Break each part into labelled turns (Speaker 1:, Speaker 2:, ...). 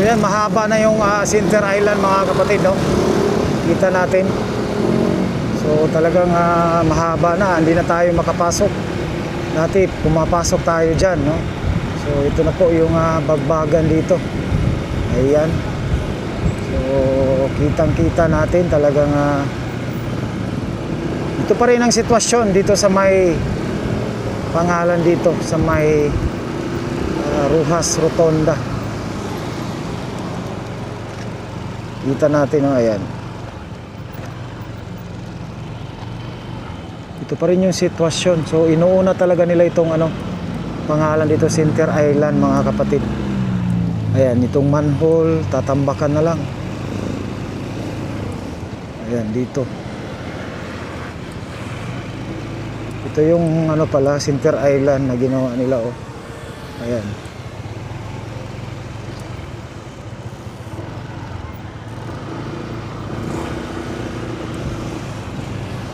Speaker 1: Ayan, mahaba na yung Center Island mga kapatid, no? Kita natin. So talagang mahaba na, hindi na tayo makapasok. Dati pumapasok tayo dyan, no? So ito na po yung bagbagan dito. Ayan. So kitang kita natin talagang ito pa rin ang sitwasyon dito sa may pangalan dito sa may Rojas Rotonda. Kita natin, no? Ayan. Ito pa rin yung sitwasyon. So inuuna talaga nila itong pangalan dito, Center Island mga kapatid. Ayan, itong manhole tatambakan na lang. Ayan, dito. Ito yung pala, Center Island na ginawa nila, oh. Ayan.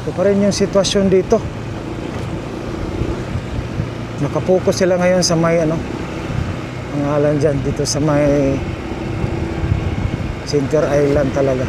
Speaker 1: Ito pa rin yung sitwasyon dito. Nakapokus sila ngayon sa may pangalan dyan dito sa may Center Island talaga.